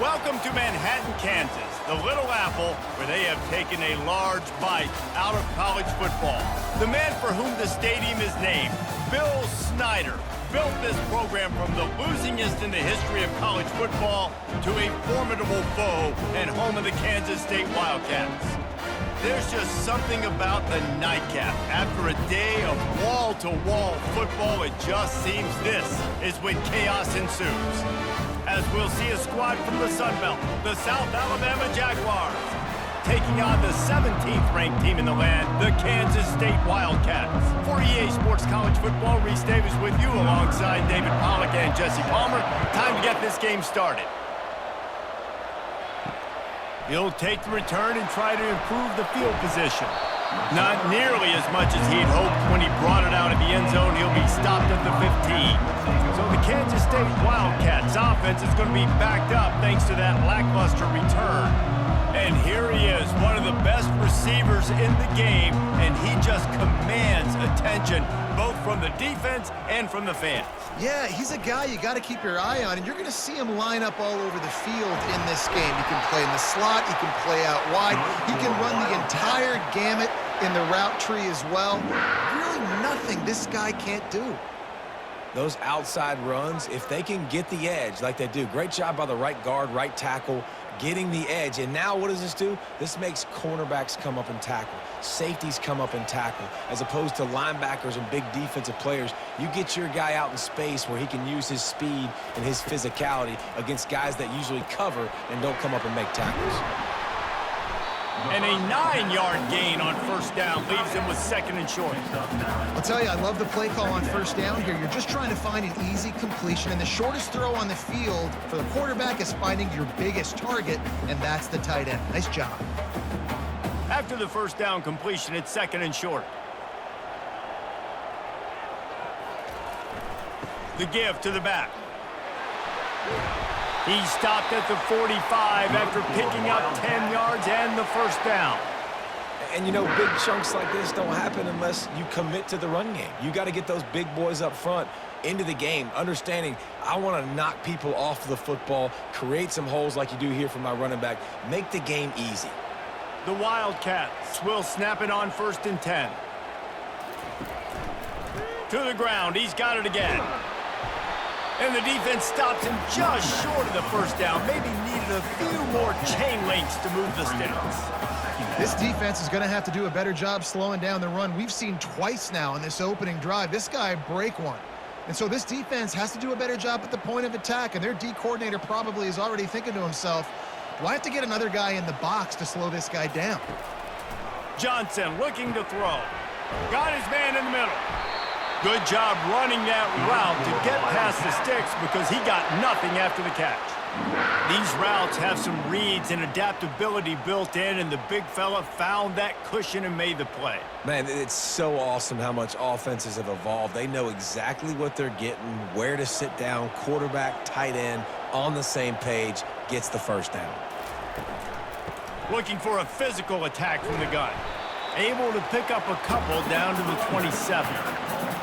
Welcome to Manhattan, Kansas, the Little Apple, where they have taken a large bite out of college football. The man for whom the stadium is named, Bill Snyder, built this program from the losingest in the history of college football to a formidable foe and home of the Kansas State Wildcats. There's just something about the nightcap. After a day of wall-to-wall football, it just seems this is when chaos ensues. As we'll see a squad from the Sun Belt, the South Alabama Jaguars, taking on the 17th-ranked team in the land, the Kansas State Wildcats. For EA Sports College Football, Reese Davis with you alongside David Pollack and Jesse Palmer. Time to get this game started. He'll take the return and try to improve the field position. Not nearly as much as he had hoped when he brought it out of the end zone. He'll be stopped at the 15. So the Kansas State Wildcats offense is going to be backed up thanks to that lackluster return. And here he is, one of the best receivers in the game, and he just commands attention both from the defense and from the fans. Yeah, he's a guy you got to keep your eye on, and you're going to see him line up all over the field in this game. He can play in the slot, he can play out wide, he can run the entire gamut in the route tree as well. Really nothing this guy can't do. Those outside runs, if they can get the edge like they do, great job by the right guard, right tackle, getting the edge. And now what does this do? This makes cornerbacks come up and tackle. Safeties come up and tackle. As opposed to linebackers and big defensive players, you get your guy out in space where he can use his speed and his physicality against guys that usually cover and don't come up and make tackles. And a 9-yard gain on first down leaves him with second and short. I'll tell you, I love the play call on first down here. You're just trying to find an easy completion, and the shortest throw on the field for the quarterback is finding your biggest target, and that's the tight end. Nice job. After the first down completion, it's second and short. The give to the back. He stopped at the 45 after picking up 10 yards and the first down. And, you know, big chunks like this don't happen unless you commit to the run game. You got to get those big boys up front into the game, understanding I want to knock people off the football, create some holes like you do here for my running back, make the game easy. The Wildcats will snap it on first and 10. To the ground, he's got it again. And the defense stops him just short of the first down. Maybe needed a few more chain links to move the sticks. This defense is going to have to do a better job slowing down the run. We've seen twice now in this opening drive. This guy break one. And so this defense has to do a better job at the point of attack, and their D coordinator probably is already thinking to himself, do I have to get another guy in the box to slow this guy down? Johnson looking to throw. Got his man in the middle. Good job running that route to get past the sticks because he got nothing after the catch. These routes have some reads and adaptability built in, and the big fella found that cushion and made the play. Man, it's so awesome how much offenses have evolved. They know exactly what they're getting, where to sit down, quarterback, tight end, on the same page, gets the first down. Looking for a physical attack from the gun. Able to pick up a couple down to the 27.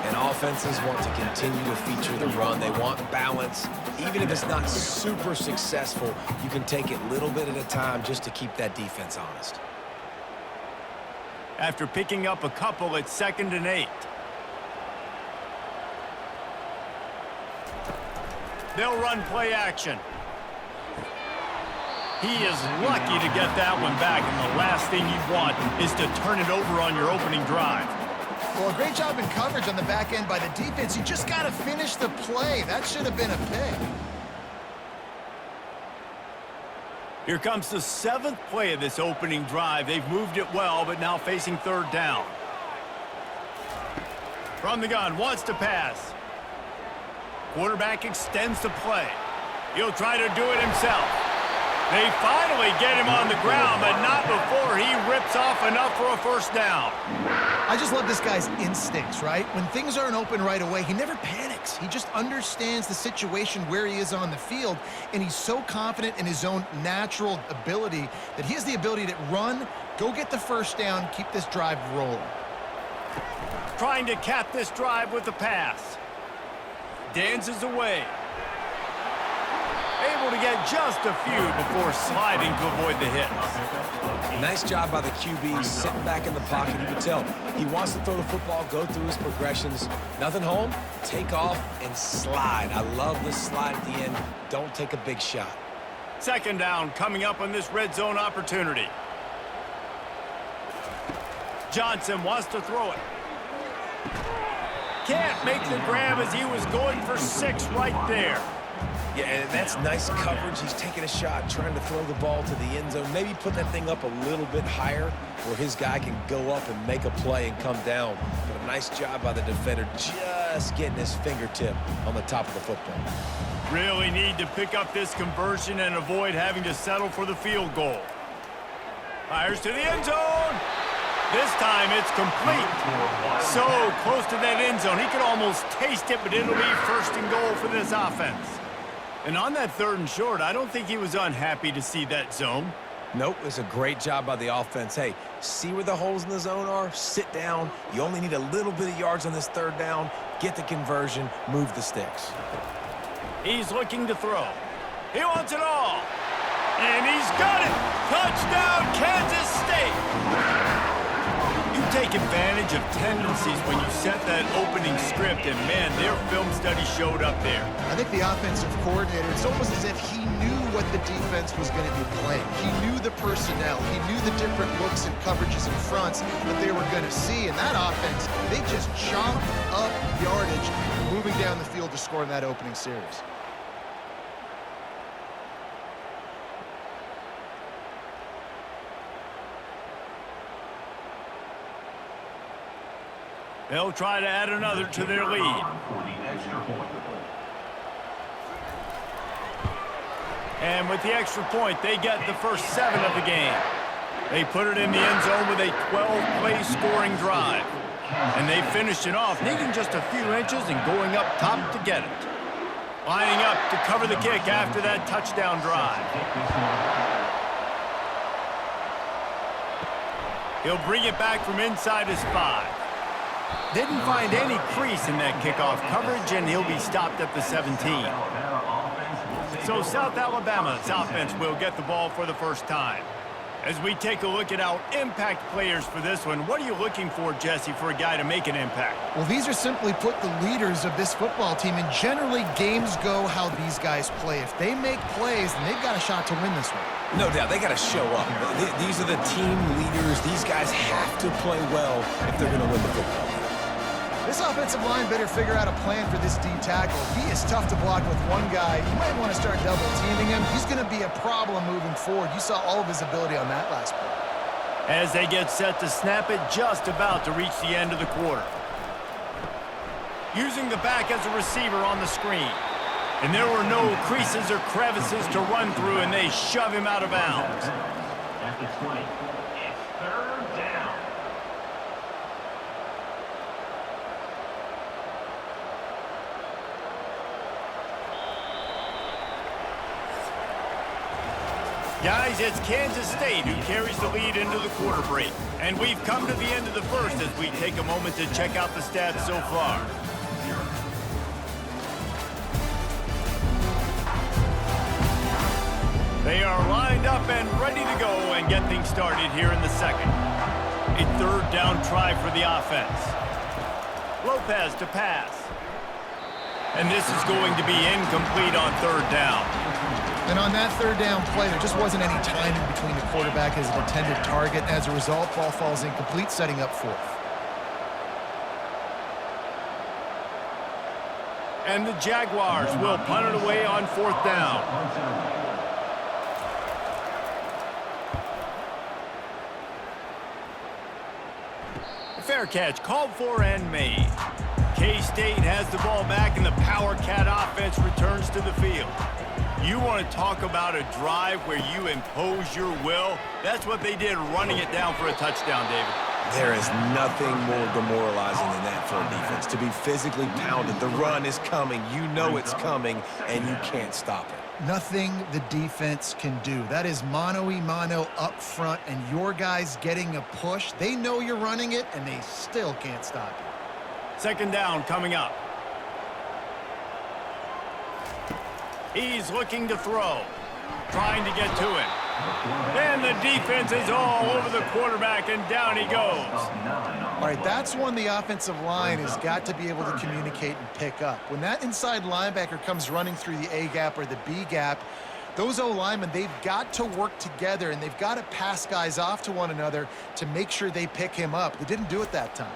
And offenses want to continue to feature the run. They want balance. Even if it's not super successful, you can take it little bit at a time just to keep that defense honest. After picking up a couple, it's second and 8. They'll run play action. He is lucky to get that one back, and the last thing you want is to turn it over on your opening drive. Well, a great job in coverage on the back end by the defense. You just got to finish the play. That should have been a pick. Here comes the 7th play of this opening drive. They've moved it well, but now facing third down. From the gun, wants to pass. Quarterback extends the play. He'll try to do it himself. They finally get him on the ground, but not before he rips off enough for a first down. I just love this guy's instincts, right? When things aren't open right away, he never panics. He just understands the situation where he is on the field, and he's so confident in his own natural ability that he has the ability to run, go get the first down, keep this drive rolling. Trying to cap this drive with the pass. Dances away. Able able to get just a few before sliding to avoid the hits. Nice job by the QB, sitting back in the pocket. You can tell he wants to throw the football, go through his progressions. Nothing home, take off, and slide. I love the slide at the end. Don't take a big shot. Second down coming up on this red zone opportunity. Johnson wants to throw it. Can't make the grab as he was going for 6 right there. Yeah, and that's nice coverage. He's taking a shot, trying to throw the ball to the end zone. Maybe put that thing up a little bit higher where his guy can go up and make a play and come down. But a nice job by the defender just getting his fingertip on the top of the football. Really need to pick up this conversion and avoid having to settle for the field goal. Fires to the end zone. This time it's complete. So close to that end zone. He could almost taste it, but it'll be first and goal for this offense. And on that 3rd and short, I don't think he was unhappy to see that zone. Nope, it's a great job by the offense. Hey, see where the holes in the zone are? Sit down. You only need a little bit of yards on this 3rd down. Get the conversion, move the sticks. He's looking to throw. He wants it all. And he's got it. Touchdown, Kansas State. You take advantage of tendencies when you set that opening script, and man, their film study showed up there. I think the offensive coordinator, it's almost as if he knew what the defense was going to be playing. He knew the personnel. He knew the different looks and coverages and fronts that they were going to see. And that offense, they just chomped up yardage, moving down the field to score in that opening series. They'll try to add another to their lead. And with the extra point, they get the first 7 of the game. They put it in the end zone with a 12-play scoring drive. And they finished it off, needing just a few inches and going up top to get it. Lining up to cover the kick after that touchdown drive. He'll bring it back from inside his 5. Didn't find any crease in that kickoff coverage, and he'll be stopped at the 17. So South Alabama's offense will get the ball for the first time. As we take a look at our impact players for this one, what are you looking for, Jesse, for a guy to make an impact? Well, these are simply put the leaders of this football team, and generally games go how these guys play. If they make plays, then they've got a shot to win this one. No doubt, they got to show up. These are the team leaders. These guys have to play well if they're going to win the football game. This offensive line better figure out a plan for this D tackle. He is tough to block with one guy. You might want to start double teaming him. He's going to be a problem moving forward. You saw all of his ability on that last play. As they get set to snap it, just about to reach the end of the quarter. Using the back as a receiver on the screen. And there were no creases or crevices to run through, and they shove him out of bounds. At the 20, it's 3rd down. Guys, it's Kansas State who carries the lead into the quarter break. And we've come to the end of the first as we take a moment to check out the stats so far. They are lined up and ready to go and get things started here in the second. A 3rd down try for the offense. Lopez to pass. And this is going to be incomplete on 3rd down. And on that 3rd down play, there just wasn't any time in between the quarterback and his intended target. As a result, ball falls incomplete, setting up 4th. And the Jaguars will punt it away on 4th down. Fair catch called for and made. K-State has the ball back, and the Power Cat offense returns to the field. You want to talk about a drive where you impose your will? That's what they did, running it down for a touchdown, David. There is nothing more demoralizing than that for a defense, to be physically pounded. The run is coming. You know it's coming, and you can't stop it. Nothing the defense can do. That is mano-a-mano up front, and your guys getting a push. They know you're running it, and they still can't stop it. 2nd down coming up. He's looking to throw. Trying to get to him. And the defense is all over the quarterback, and down he goes. All right, that's one the offensive line has got to be able to communicate and pick up. When that inside linebacker comes running through the A gap or the B gap, those O-linemen, they've got to work together, and they've got to pass guys off to one another to make sure they pick him up. They didn't do it that time.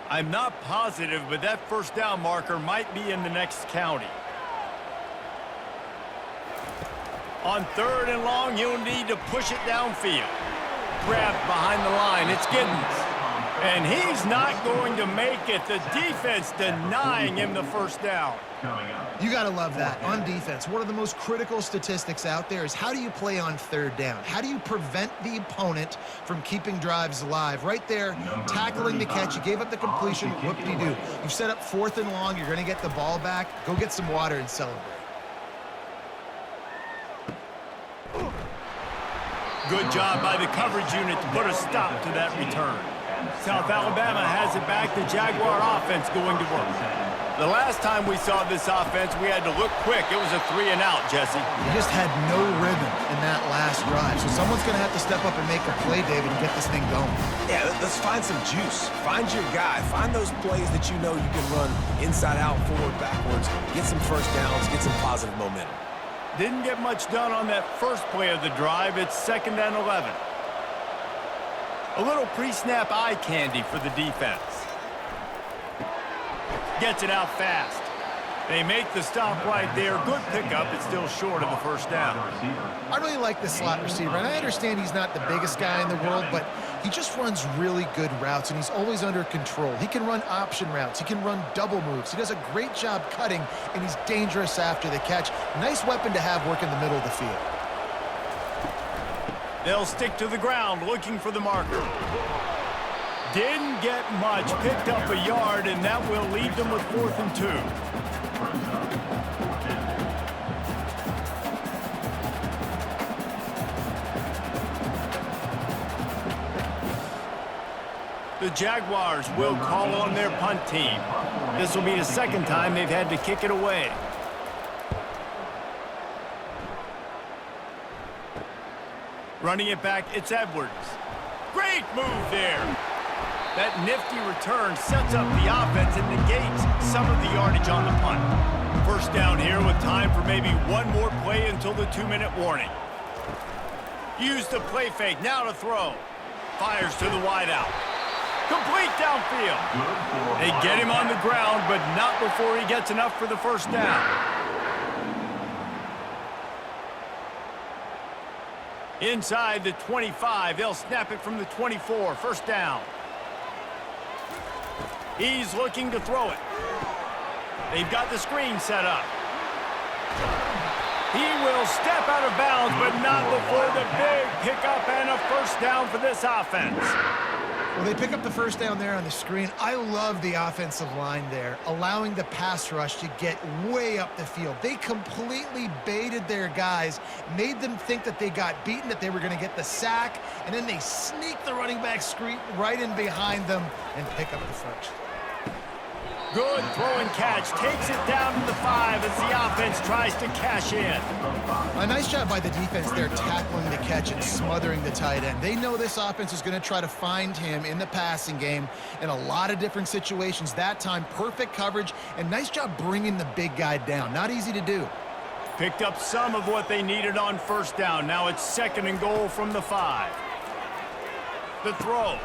I'm not positive, but that first down marker might be in the next county. On 3rd and long, you'll need to push it downfield. Grabbed behind the line. It's Giddens. And he's not going to make it. The defense denying him the first down. You got to love that. On defense, one of the most critical statistics out there is how do you play on 3rd down? How do you prevent the opponent from keeping drives alive? Right there, tackling the catch. You gave up the completion. Whoop-de-doo. You've set up 4th and long. You're going to get the ball back. Go get some water and celebrate. Good job by the coverage unit to put a stop to that return. South Alabama has it back. The Jaguar offense going to work. The last time we saw this offense, we had to look quick. It was a 3-and-out, Jesse. You just had no rhythm in that last drive. So someone's going to have to step up and make a play, David, and get this thing going. Yeah, let's find some juice. Find your guy. Find those plays that you know you can run inside out, forward, backwards. Get some first downs. Get some positive momentum. Didn't get much done on that first play of the drive. It's 2nd and 11. A little pre-snap eye candy for the defense. Gets it out fast. They make the stop right there. Good pickup. It's still short of the first down. I really like this slot receiver, and I understand he's not the biggest guy in the world, but he just runs really good routes, and he's always under control. He can run option routes. He can run double moves. He does a great job cutting, and he's dangerous after the catch. Nice weapon to have work in the middle of the field. They'll stick to the ground looking for the marker. Didn't get much, picked up a yard, and that will leave them with 4th and 2. The Jaguars will call on their punt team. This will be the 2nd time they've had to kick it away. Running it back, it's Edwards. Great move there. That nifty return sets up the offense and negates some of the yardage on the punt. First down here with time for maybe one more play until the 2-minute warning. Use the play fake, now to throw. Fires to the wideout. Complete downfield. They get him on the ground, but not before he gets enough for the first down. Inside the 25, they'll snap it from the 24. First down. He's looking to throw it. They've got the screen set up. He will step out of bounds, but not before the big pickup and a first down for this offense. Well, they pick up the first down there on the screen. I love the offensive line there, allowing the pass rush to get way up the field. They completely baited their guys, made them think that they got beaten, that they were going to get the sack, and then they sneak the running back screen right in behind them and pick up the first. Good throw and catch. Takes it down to the 5 as the offense tries to cash in. A nice job by the defense there tackling the catch and smothering the tight end. They know this offense is going to try to find him in the passing game in a lot of different situations. That time, perfect coverage and nice job bringing the big guy down. Not easy to do. Picked up some of what they needed on first down. Now it's 2nd and goal from the 5. The throw.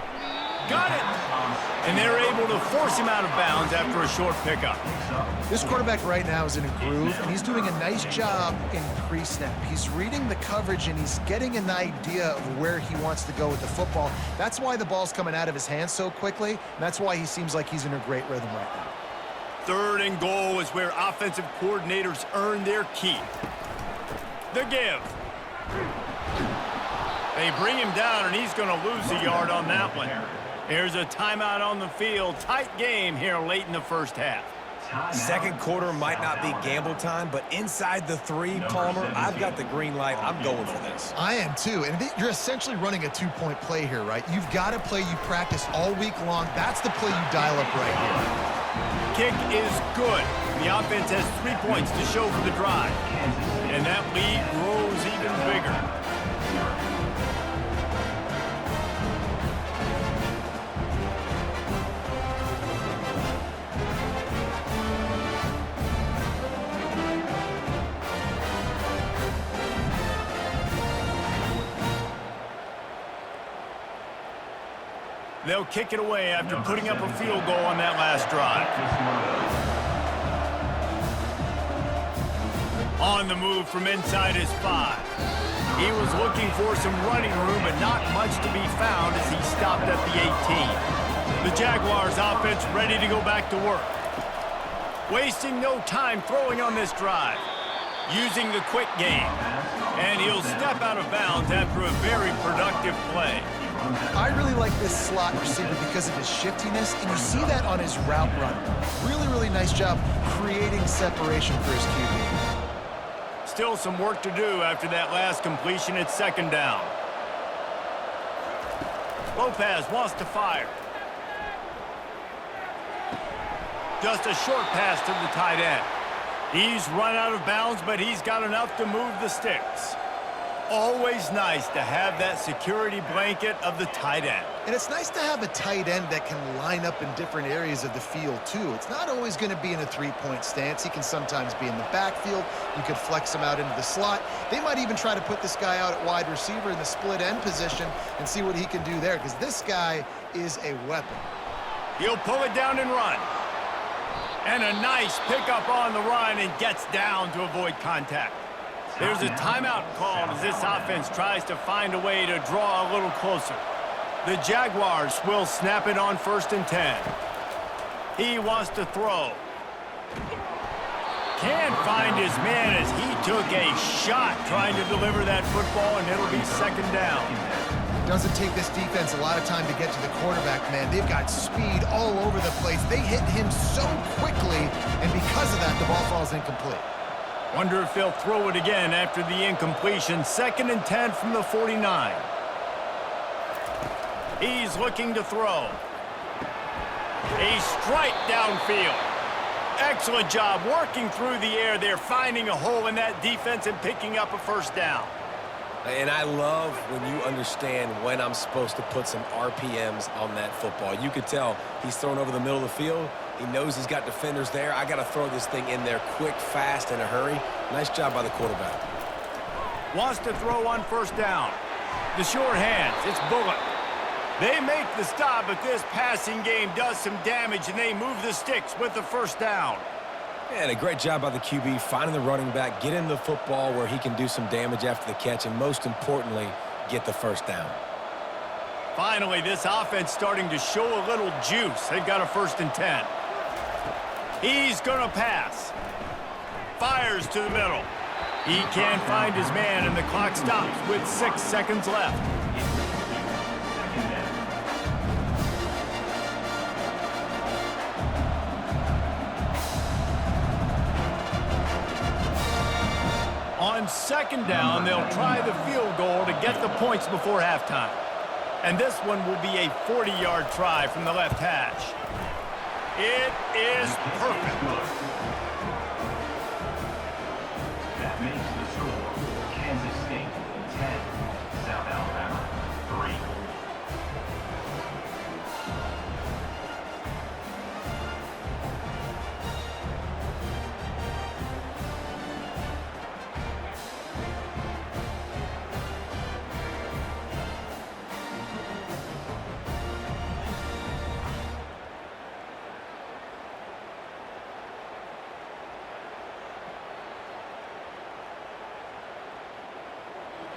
Got it! And they're able to force him out of bounds after a short pickup. This quarterback right now is in a groove, and he's doing a nice job in pre-snap. He's reading the coverage, and he's getting an idea of where he wants to go with the football. That's why the ball's coming out of his hands so quickly, and that's why he seems like he's in a great rhythm right now. 3rd and goal is where offensive coordinators earn their keep. The give. They bring him down, and he's going to lose a yard on that one. There's a timeout on the field. Tight game here late in the first half. Second quarter might not be gamble time, but inside the 3, Palmer, I've got the green light. I'm going for this. I am too, and you're essentially running a 2-point play here, right? You've got a play you practice all week long. That's the play you dial up right here. Kick is good. The offense has 3 points to show for the drive, and that lead grows even bigger. They'll kick it away after putting up a field goal on that last drive. On the move from inside his 5. He was looking for some running room, but not much to be found as he stopped at the 18. The Jaguars offense ready to go back to work. Wasting no time throwing on this drive. Using the quick game. And he'll step out of bounds after a very productive play. I really like this slot receiver because of his shiftiness, and you see that on his route run. Really, really nice job creating separation for his QB. Still some work to do after that last completion at second down. Lopez wants to fire. Just a short pass to the tight end. He's run out of bounds, but he's got enough to move the sticks. Always nice to have that security blanket of the tight end. And it's nice to have a tight end that can line up in different areas of the field, too. It's not always going to be in a 3-point stance. He can sometimes be in the backfield. You could flex him out into the slot. They might even try to put this guy out at wide receiver in the split end position and see what he can do there, because this guy is a weapon. He'll pull it down and run. And a nice pickup on the run and gets down to avoid contact. There's a timeout called as this offense tries to find a way to draw a little closer. The Jaguars will snap it on 1st and 10. He wants to throw. Can't find his man as he took a shot trying to deliver that football, and it'll be second down. Doesn't take this defense a lot of time to get to the quarterback, man. They've got speed all over the place. They hit him so quickly, and because of that, the ball falls incomplete. Wonder if they'll throw it again after the incompletion. 2nd and 10 from the 49. He's looking to throw. A strike downfield. Excellent job working through the air there, finding a hole in that defense and picking up a first down. And I love when you understand when I'm supposed to put some RPMs on that football. You could tell he's thrown over the middle of the field. He knows he's got defenders there. I got to throw this thing in there quick, fast, in a hurry. Nice job by the quarterback. Wants to throw on 1st down. The short hands, it's Bullock. They make the stop, but this passing game does some damage, and they move the sticks with the 1st down. And a great job by the QB, finding the running back, get him the football where he can do some damage after the catch, and most importantly, get the 1st down. Finally, this offense starting to show a little juice. They've got a 1st and 10. He's going to pass. Fires to the middle. He can't find his man, and the clock stops with 6 seconds left. On 2nd down, they'll try the field goal to get the points before halftime. And this one will be a 40-yard try from the left hash. It is perfect. That makes the score Kansas State 10, South Alabama 3.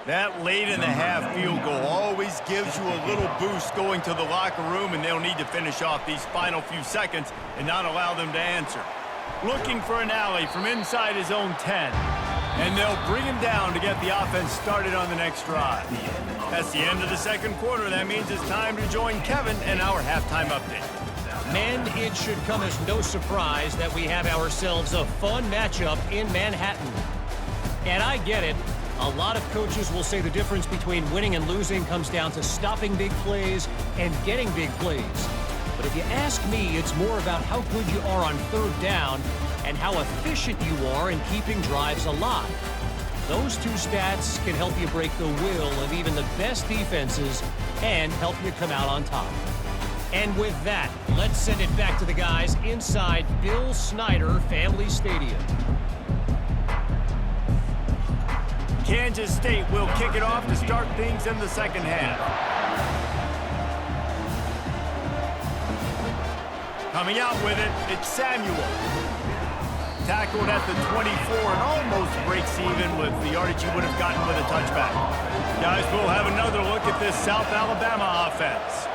That late in the half field goal always gives you a little boost going to the locker room, and they'll need to finish off these final few seconds and not allow them to answer. Looking for an alley from inside his own 10. And they'll bring him down to get the offense started on the next drive. That's the end of the second quarter. That means it's time to join Kevin in our halftime update. Men, it should come as no surprise that we have ourselves a fun matchup in Manhattan. And I get it. A lot of coaches will say the difference between winning and losing comes down to stopping big plays and getting big plays. But if you ask me, it's more about how good you are on third down and how efficient you are in keeping drives alive. Those two stats can help you break the will of even the best defenses and help you come out on top. And with that, let's send it back to the guys inside Bill Snyder Family Stadium. Kansas State will kick it off to start things in the second half. Coming out with it, it's Samuel. Tackled at the 24 and almost breaks even with the yardage he would have gotten with a touchback. Guys, we'll have another look at this South Alabama offense.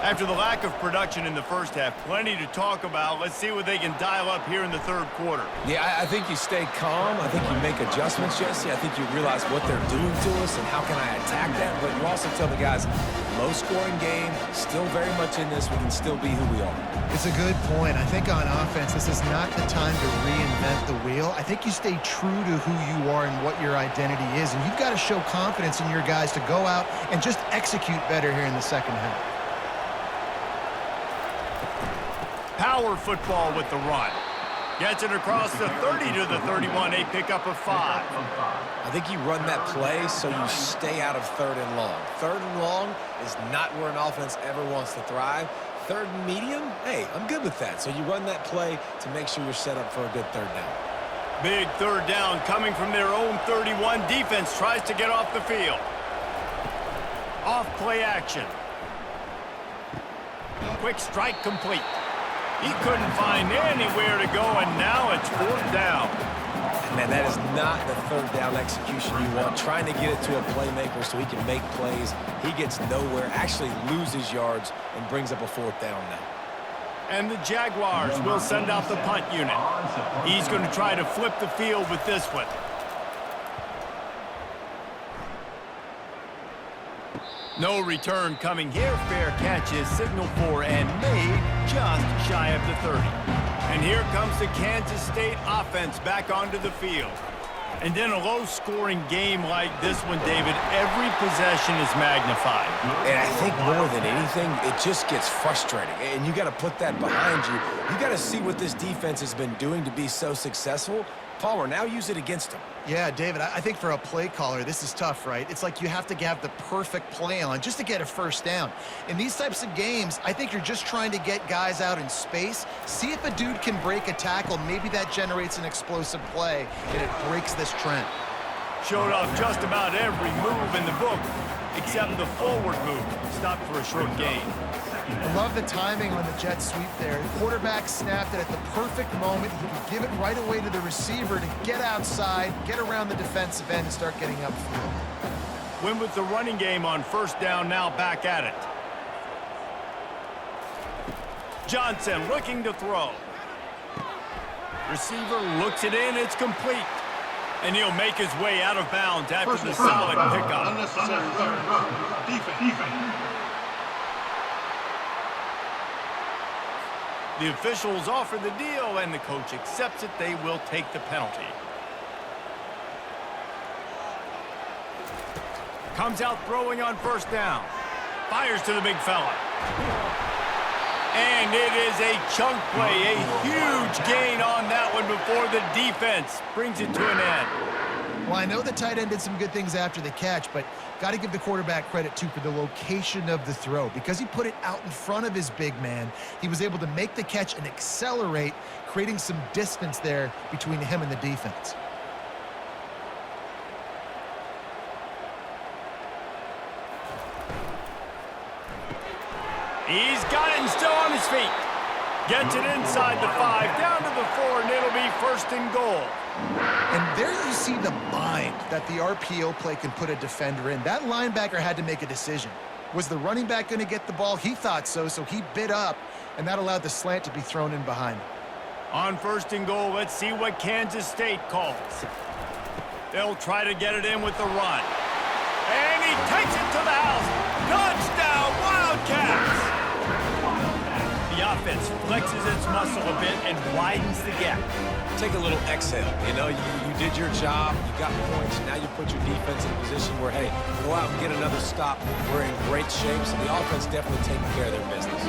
After the lack of production in the first half, plenty to talk about. Let's see what they can dial up here in the third quarter. Yeah, I think you stay calm. I think you make adjustments, Jesse. I think you realize what they're doing to us and how can I attack that. But you also tell the guys, low-scoring game, still very much in this. We can still be who we are. It's a good point. I think on offense, this is not the time to reinvent the wheel. I think you stay true to who you are and what your identity is. And you've got to show confidence in your guys to go out and just execute better here in the second half. Power football with the run. Gets it across the 30 to the 31, a pickup of 5. I think you run that play so you stay out of third and long. Third and long is not where an offense ever wants to thrive. Third and medium, hey, I'm good with that. So you run that play to make sure you're set up for a good third down. Big third down coming from their own 31. Defense tries to get off the field. Off play action. Quick strike complete. He couldn't find anywhere to go, and now it's fourth down. Man, that is not the third down execution you want. Trying to get it to a playmaker so he can make plays. He gets nowhere, actually loses yards, and brings up a fourth down now. And the Jaguars will send out the punt unit. He's going to try to flip the field with this one. No return coming here. Fair catch is signaled for and made just shy of the 30. And here comes the Kansas State offense back onto the field. And in a low-scoring game like this one, David, every possession is magnified. And I think more than anything, it just gets frustrating. And you got to put that behind you. You got to see what this defense has been doing to be so successful. Palmer, now use it against them. Yeah, David, I think for a play caller, this is tough, right? It's like you have to have the perfect play on just to get a first down. In these types of games, I think you're just trying to get guys out in space, see if a dude can break a tackle. Maybe that generates an explosive play, and it breaks this trend. Showed off just about every move in the book, except the forward move. Stopped for a short gain. I love the timing on the jet sweep there. The quarterback snapped it at the perfect moment. He could give it right away to the receiver to get outside, get around the defensive end, and start getting upfield. Win with the running game on first down, now back at it. Johnson looking to throw. Receiver looks it in, it's complete. And he'll make his way out of bounds after the solid pickup. Unnecessary defense. The officials offer the deal, and the coach accepts it. They will take the penalty. Comes out throwing on first down. Fires to the big fella. And it is a chunk play, a huge gain on that one before the defense brings it to an end. Well, I know the tight end did some good things after the catch, but got to give the quarterback credit, too, for the location of the throw. Because he put it out in front of his big man, he was able to make the catch and accelerate, creating some distance there between him and the defense. He's got it and still on his feet. Gets it inside the 5, down to the 4, and it'll be first and goal. And there you see the bind that the RPO play can put a defender in. That linebacker had to make a decision. Was the running back going to get the ball? He thought so, so he bit up, and that allowed the slant to be thrown in behind him. On first and goal, let's see what Kansas State calls. They'll try to get it in with the run. And he takes it to the house. Touchdown, Wildcats! The offense offense flexes its muscle a bit and widens the gap. Take a little exhale. You know, you did your job. You got points. Now you put your defense in a position where, hey, go out and get another stop. We're in great shape, so the offense definitely taking care of their business.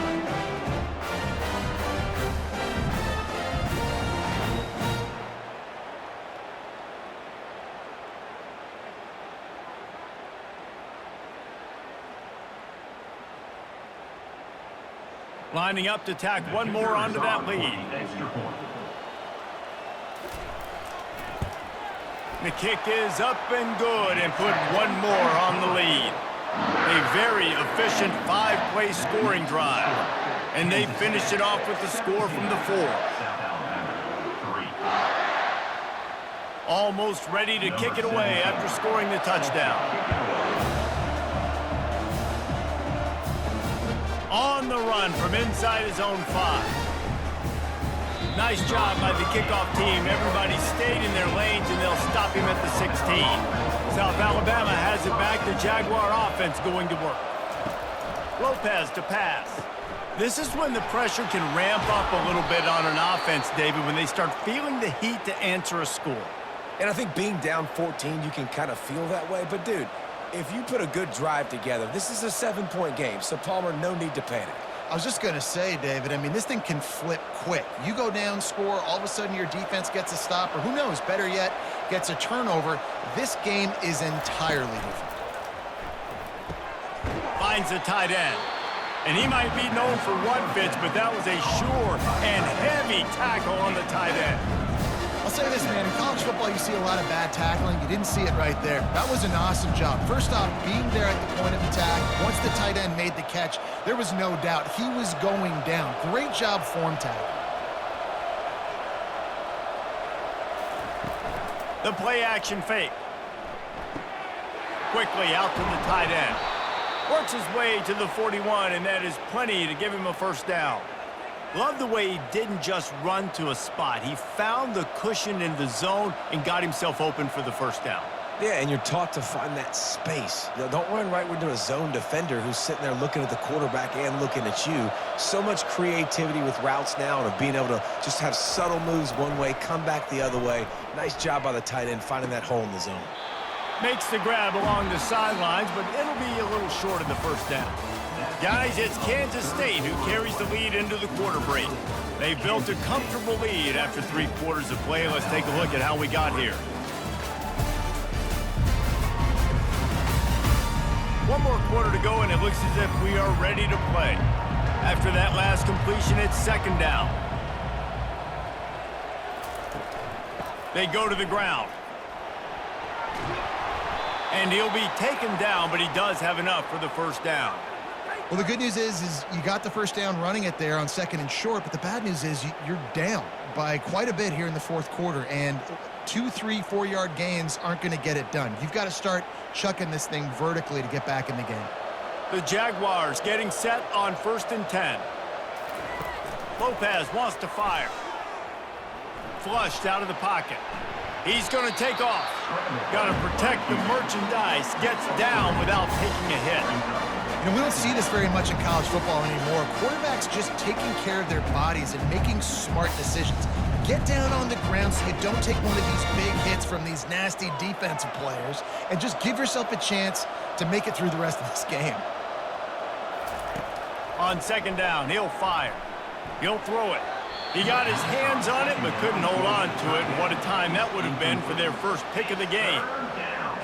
Lining up to tack one more onto that lead. The kick is up and good and put one more on the lead. A very efficient 5-play scoring drive. And they finish it off with the score from the 4. Almost ready to kick it away after scoring the touchdown. On the run from inside his own 5. Nice job by the kickoff team. Everybody stayed in their lanes, and they'll stop him at the 16. South Alabama has it back. The Jaguar offense going to work. Lopez to pass. This is when the pressure can ramp up a little bit on an offense, David, when they start feeling the heat to answer a score. And I think being down 14, you can kind of feel that way. But, dude, if you put a good drive together, this is a 7-point game, so Palmer, no need to panic. I was just going to say, David, I mean, this thing can flip quick. You go down, score, all of a sudden your defense gets a stop, or who knows, better yet, gets a turnover. This game is entirely different. Finds a tight end. And he might be known for one pitch, but that was a sure and heavy tackle on the tight end. I'll say this, man, in college football, you see a lot of bad tackling. You didn't see it right there. That was an awesome job. First off, being there at the point of attack, once the tight end made the catch, there was no doubt he was going down. Great job form tackle. The play action fake. Quickly out to the tight end. Works his way to the 41, and that is plenty to give him a first down. Love the way he didn't just run to a spot. He found the cushion in the zone and got himself open for the first down. Yeah, and you're taught to find that space. You know, don't run right into a zone defender who's sitting there looking at the quarterback and looking at you. So much creativity with routes now and of being able to just have subtle moves one way, come back the other way. Nice job by the tight end finding that hole in the zone. Makes the grab along the sidelines, but it'll be a little short of the first down. Guys, it's Kansas State who carries the lead into the quarter break. They've built a comfortable lead after 3 quarters of play. Let's take a look at how we got here. One more quarter to go, and it looks as if we are ready to play. After that last completion, it's second down. They go to the ground. And he'll be taken down, but he does have enough for the first down. Well, the good news is you got the first down running it there on 2nd and short, but the bad news is you're down by quite a bit here in the 4th quarter, and 2, 3, 4-yard gains aren't going to get it done. You've got to start chucking this thing vertically to get back in the game. The Jaguars getting set on 1st and 10. Lopez wants to fire. Flushed out of the pocket. He's going to take off. Got to protect the merchandise. Gets down without taking a hit. You know, we don't see this very much in college football anymore. Quarterbacks just taking care of their bodies and making smart decisions. Get down on the ground so you don't take one of these big hits from these nasty defensive players and just give yourself a chance to make it through the rest of this game. On 2nd down, he'll fire. He'll throw it. He got his hands on it, but couldn't hold on to it. And what a time that would have been for their first pick of the game.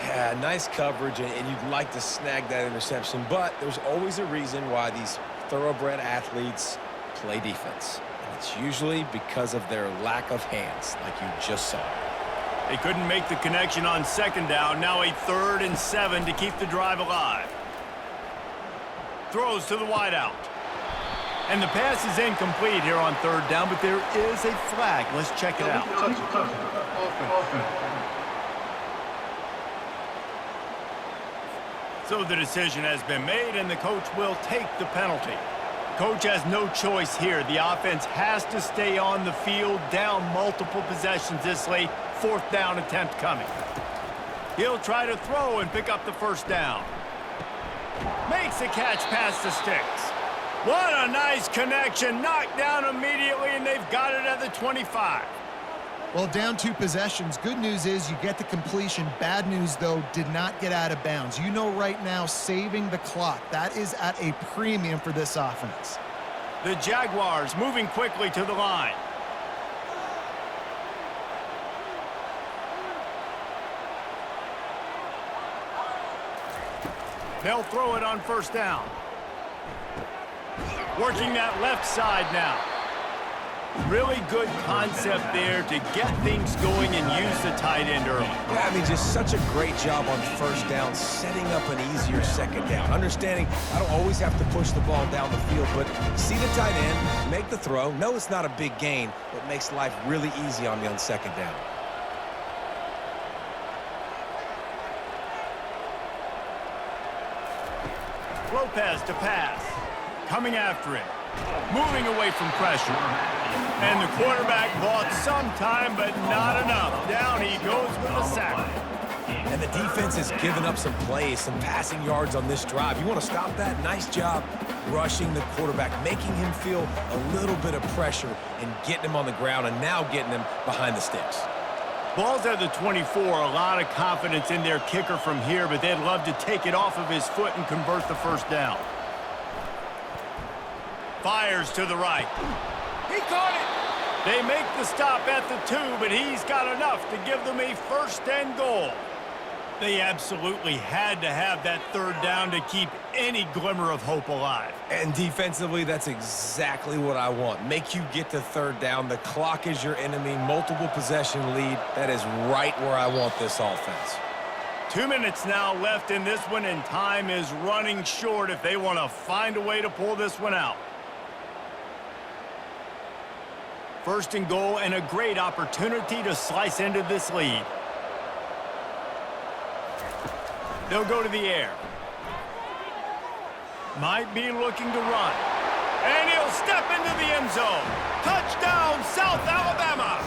Yeah, nice coverage, and you'd like to snag that interception, but there's always a reason why these thoroughbred athletes play defense. And it's usually because of their lack of hands, like you just saw. They couldn't make the connection on 2nd down. Now a 3rd and 7 to keep the drive alive. Throws to the wideout. And the pass is incomplete here on 3rd down, but there is a flag. Let's check it out. So the decision has been made, and the coach will take the penalty. Coach has no choice here. The offense has to stay on the field, down multiple possessions this late. 4th down attempt coming. He'll try to throw and pick up the first down. Makes a catch past the sticks. What a nice connection. Knocked down immediately, and they've got it at the 25. Well, down 2 possessions. Good news is you get the completion. Bad news, though, did not get out of bounds. You know right now, saving the clock, that is at a premium for this offense. The Jaguars moving quickly to the line. They'll throw it on first down. Working that left side now. Really good concept there to get things going and use the tight end early. Yeah, I mean, just such a great job on first down, setting up an easier second down. Understanding I don't always have to push the ball down the field, but see the tight end, make the throw. No, it's not a big gain, but makes life really easy on me on second down. Lopez to pass. Coming after it. Moving away from pressure. And the quarterback bought some time, but not enough. Down he goes with a sack. And the defense has given up some plays, some passing yards on this drive. You want to stop that? Nice job rushing the quarterback, making him feel a little bit of pressure and getting him on the ground and now getting him behind the sticks. Ball's at the 24. A lot of confidence in their kicker from here, but they'd love to take it off of his foot and convert the first down. Fires to the right. He caught it. They make the stop at the 2, but he's got enough to give them a first and goal. They absolutely had to have that third down to keep any glimmer of hope alive. And defensively, that's exactly what I want. Make you get to third down. The clock is your enemy. Multiple possession lead. That is right where I want this offense. 2 minutes now left in this one, and time is running short if they want to find a way to pull this one out. First and goal, and a great opportunity to slice into this lead. They'll go to the air. Might be looking to run. And he'll step into the end zone. Touchdown, South Alabama.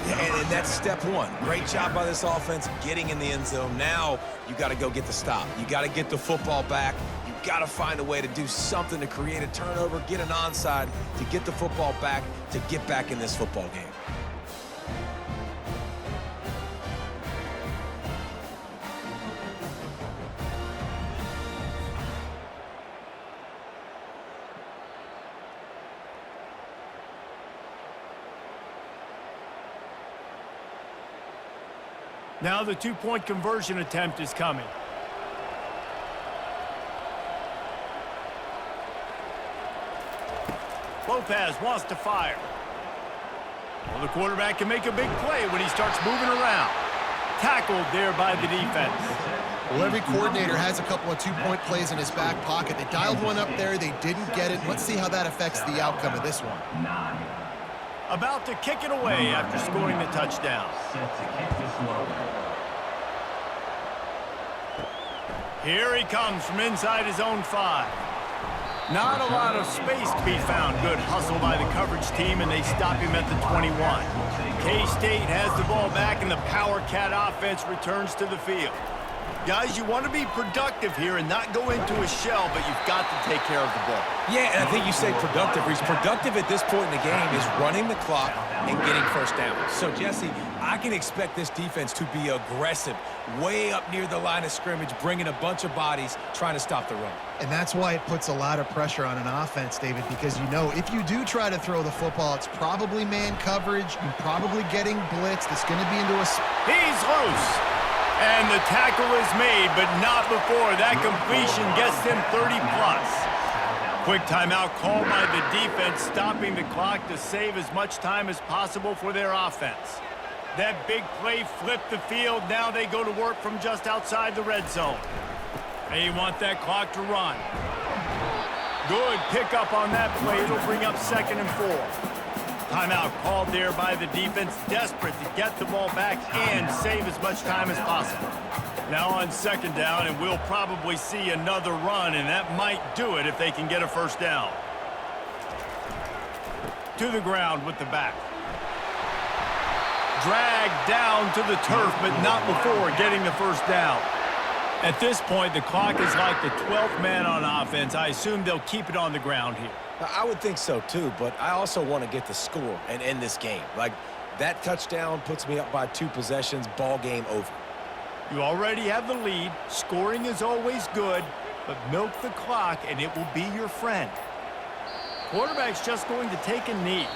Yeah, and that's step one. Great job by this offense getting in the end zone. Now you got to go get the stop. You got to get the football back. You got to find a way to do something to create a turnover, get an onside, to get the football back, to get back in this football game. Now the two-point conversion attempt is coming. Lopez wants to fire. Well, the quarterback can make a big play when he starts moving around. Tackled there by the defense. Well, every coordinator has a couple of two-point plays in his back pocket. They dialed one up there. They didn't get it. Let's see how that affects the outcome of this one. About to kick it away after scoring the touchdown. Here he comes from inside his own 5. Not a lot of space to be found. Good hustle by the coverage team, and they stop him at the 21. K-State has the ball back, and the Power Cat offense returns to the field. Guys, you want to be productive here and not go into a shell, but you've got to take care of the ball. Yeah, and I think you say productive. He's productive at this point in the game is running the clock and getting first down. So, Jesse, I can expect this defense to be aggressive, way up near the line of scrimmage, bringing a bunch of bodies, trying to stop the run. And that's why it puts a lot of pressure on an offense, David, because you know if you do try to throw the football, it's probably man coverage. You're probably getting blitzed. It's going to be into a... He's loose. And the tackle is made, but not before. That completion gets them 30-plus. Quick timeout called by the defense, stopping the clock to save as much time as possible for their offense. That big play flipped the field. Now they go to work from just outside the red zone. They want that clock to run. Good pickup on that play. It'll bring up 2nd and 4. Timeout called there by the defense, desperate to get the ball back and save as much time as possible. Now on 2nd down, and we'll probably see another run, and that might do it if they can get a first down. To the ground with the back. Dragged down to the turf, but not before getting the first down. At this point, the clock is like the 12th man on offense. I assume they'll keep it on the ground here. I would think so too, but I also want to get the score and end this game. Like, that touchdown puts me up by 2 possessions, ball game over. You already have the lead. Scoring is always good, but milk the clock and it will be your friend. Quarterback's just going to take a knee.